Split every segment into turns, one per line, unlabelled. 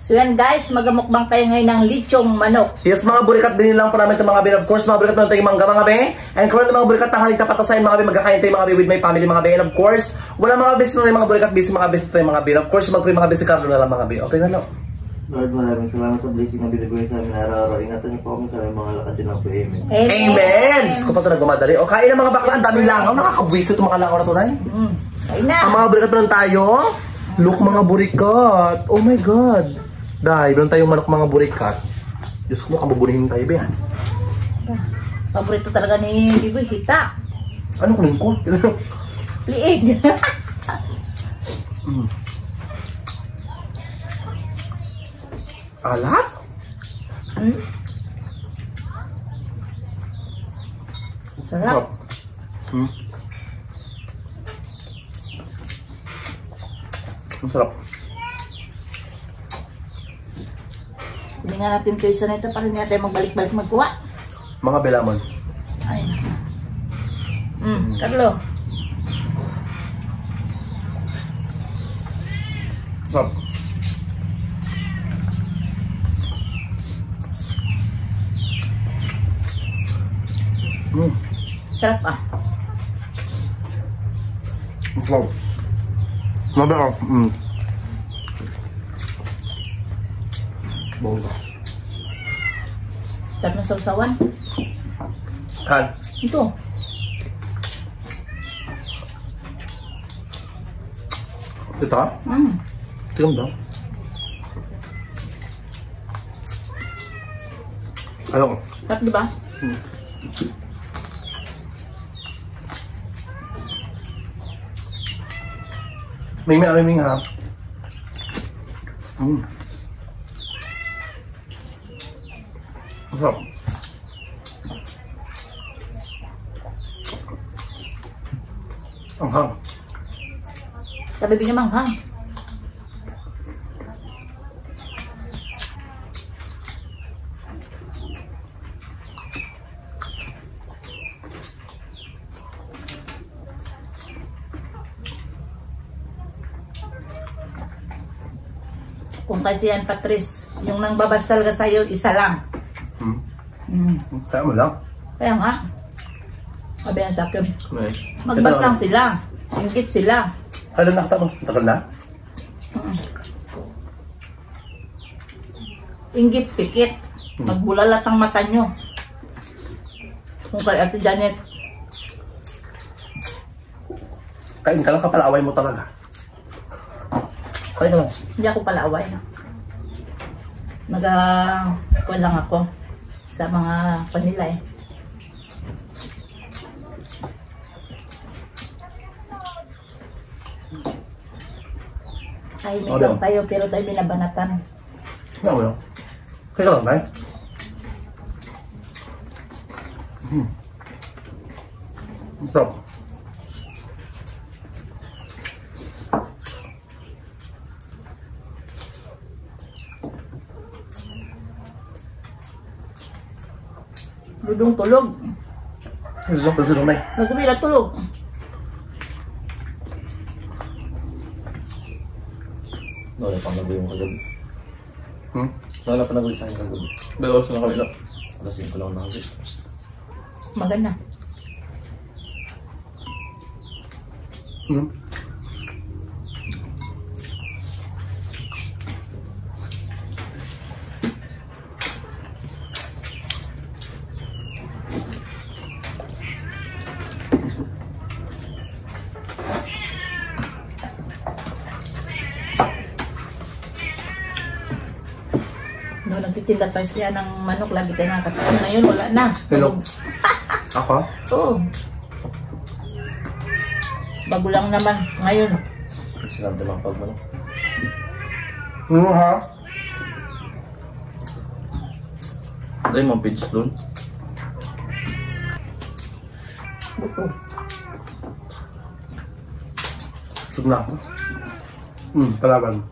So yan guys, magamukbang tayo ngayon ng lechong manok.
Yes mga burikat, din lang po namin ito mga be. Of course mga burikat naman tayo mangga mga be. And kung mga burikat tanghali tapatasayin mga be, magkakain tayo mga be with my family mga be. And of course, wala mga business na tayo mga burikat, busy mga business tayo mga be. Of course, mag-pray mga be si Carlo na lang mga be. Okay na no?
Lord, maraming salamat sa blessing na binigay sa amin araw-araw. Ingatan niyo po kami sa aming mga lakad din ako. Amen.
Amen! Diyos ko pa ito nagmamadali. O kain na mga bakla, ang daming langaw. Nakakabwisit itong mga langaw na tunay.
Kain na.
Ang mga burikat naman tayo. Look mga burikat. Oh my God. Dahil, meron tayong manok mga burikat. Diyos ko, kabubunihin tayo ba yan?
Paborito talaga ni Biboy, hita.
Ano kunin ko?
Liig.
Alat?
Sarap.
Ang sarap.
Hindi nga natin ito isa na ito para hindi natin magbalik-balik magkuha.
Mga belamon.
Ay. Carlo.
Sarap.
Sarap ah.
Sarap. Mabaya. Bongga.
Sarap na sausawan.
Han.
Ito.
Ito ha? Tingnan daw. Ano?
Sarap diba?
Ming ha? Sarap. Ang hang.
Tabi binamang ha. Kung kasi yan, Patrice, yung nang babas talaga sa'yo, isa lang.
Kaya mo lang.
Kaya nga. Sabi yan sa akin.
Okay.
Magbas lang sila. Ingkit sila.
Kailan nakita mo? Tagal na?
Inggit, pikit. Magbulalat ang mata nyo. Kung kay Ate Janet.
Kain ka lang, kapalaway mo talaga. Kain ka lang.
Hindi ako pala away. Kuha lang ako sa mga panila eh. Ay, may lang tayo pero tayo binabanatan.
Nga mo lang. Kaya lang tayo. Sarap.
Dudong tulog.
Ano lang kasi lumay.
Nagumila tulog.
Wala pang nagawa yung kagabi. Wala pa nagawa sa akin kagabi. Pero oras na kami lang. Alas 5 lang na kagabi.
Maganda. No, nagtitinda pa siya ng manok. Lagi tayo nakakatawa. Ngayon, wala na.
Hello. Ako?
Oo. Bago lang naman. Ngayon.
Sinabi lang pag manok.
Ha?
Ano yung mga page doon?
Buto.
Sug na ako. Palaban.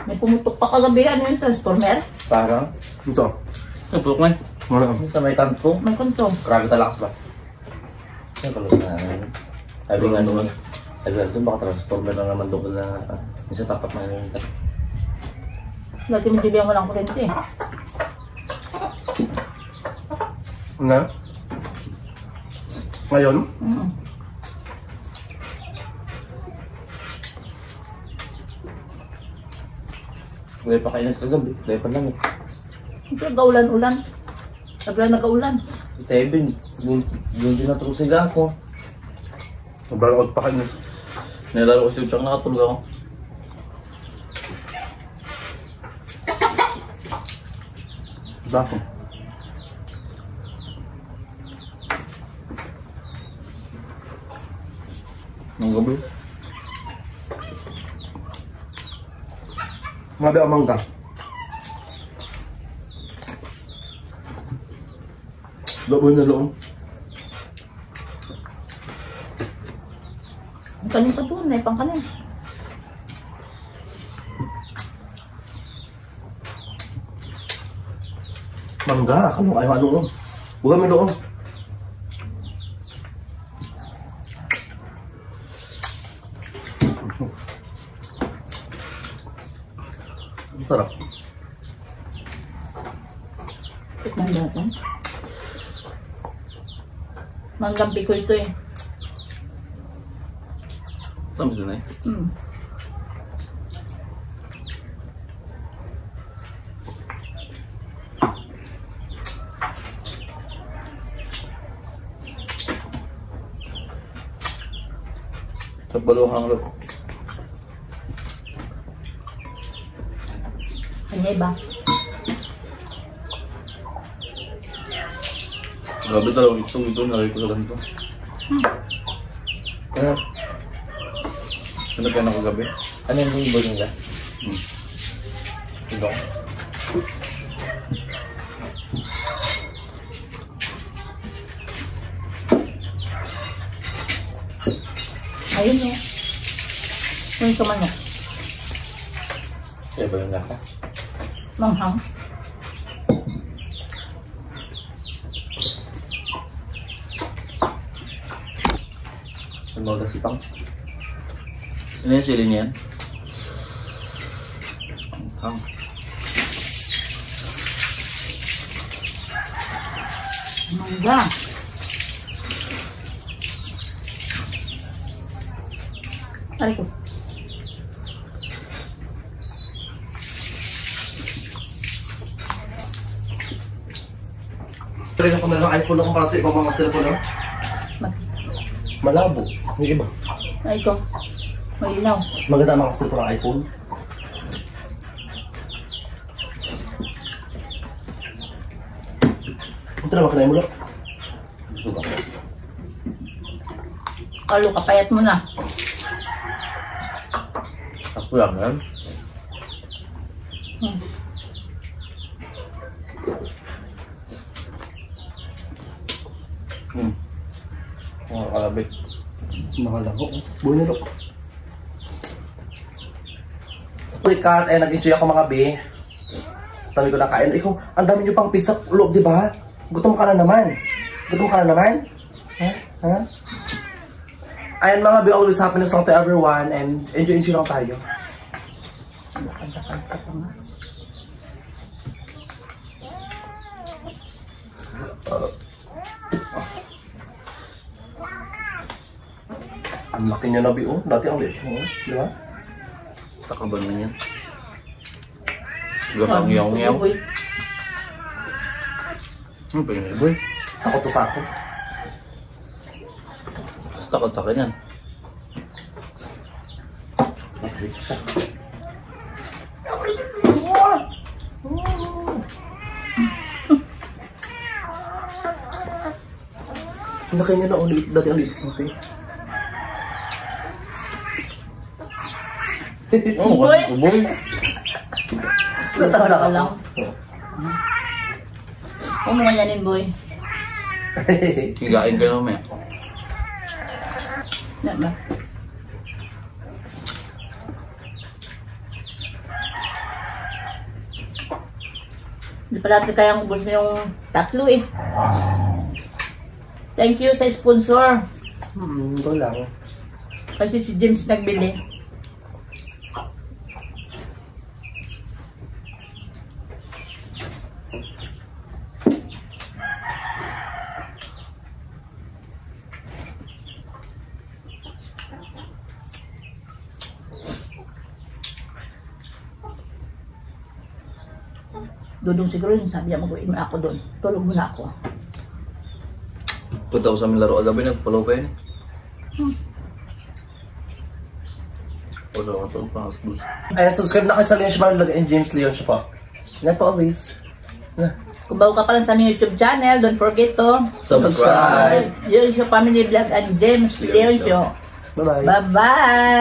May pumutok pa kagabi. Ano yung transformer?
Parang?
Ito.
Ang pulok man.
Wala.
Sa may kanto.
May kanto.
Grabe talakas ba? Ano pala na? Sabi nga naman. Ay, well, doon baka transformer na naman doon na yung sa tapat na yung
Dati mo bibigyan ko ng kurente eh.
Nga? Ngayon?
Wala pa kayo nagkagabi. Wala pa lang eh.
Ito, gaulan-ulan. Nagaulan.
7, doon din natrusiga ako.
Sobrang out pa kayo.
Nalaro ko siya, tsaka nakatulog ako.
Bakit?
Nung gabi.
Mabi amang ka. Loob na loob.
Ang kanin pa doon, may pangkanin.
Mangga, kalong ayaw ano. Buka mo loob. Ang sarap.
Tikman natin. Manggampi ko ito eh.
Tamis doon eh. Sa baluhang lo.
Kanya iba.
Grabe talagang ito, nalagay ko sa ganito. Ano kaya nakagabi? Ano yung ibo nila? Ibo.
Ayun eh. Ano ito manok?
Kaya ba yung laka?
Manghang.
Ang mga gasipang. Ano yung sili niyan?
Mangga. Aray ko.
Talaga ko na lang iPhone ako para sa ibang mga cellphone, no? Malabo. Yung iba.
Ay ko. Malinaw.
Maganda mga cellphone ng iPhone. Ito naman ka na yung mulo.
Gusto ba?
Alo, kapayat mo na.
Ako lang yan. Mga kalabit.
Mga lako. Buhay na lako. Kat, ay nag-enjoy ako mga be. Sabi ko na kain. Ikaw, ang dami nyo pang pizza loob, di ba? Gutom ka na naman. Gutom ka na naman? Ha? Ha? Ayan mga be, always happiness lang to everyone and enjoy lang tayo.
Lakad-lakad ka pa nga.
Ang laki niya na be, oh. Dati ang liit mo, di ba?
Takaban na yan. Gapang yaw-yaw. Ano ba yun, boy?
Takot to sa ako.
Mas takot sa akin yan.
Ang laki niya na ulit. Dati ang liit mo, te.
Oo,
Boy!
boy.
Natawa
Ka
lang
lang.
ako.
Huwag mo ganyanin, boy.
Higain ka naman.
Yan ba? Hindi pala natin kayang ubos yung tatlo eh. Thank you sa sponsor.
Ito lang.
Kasi si James nagbili. Dudong siguro yung sabi niya, mag-uwi na ako doon. Tulog muna ako.
Punta ko sa aming laro agabi, nagpalaw pa yun. Wala ka tulog pa.
Ayan, subscribe na kayo sa Leon Shimano and James Leon siya po. Not always.
Kung bago ka pa lang sa aming YouTube channel, don't forget to
Subscribe.
Leon Show Family Vlog and James Leon Show.
Bye-bye.
Bye-bye!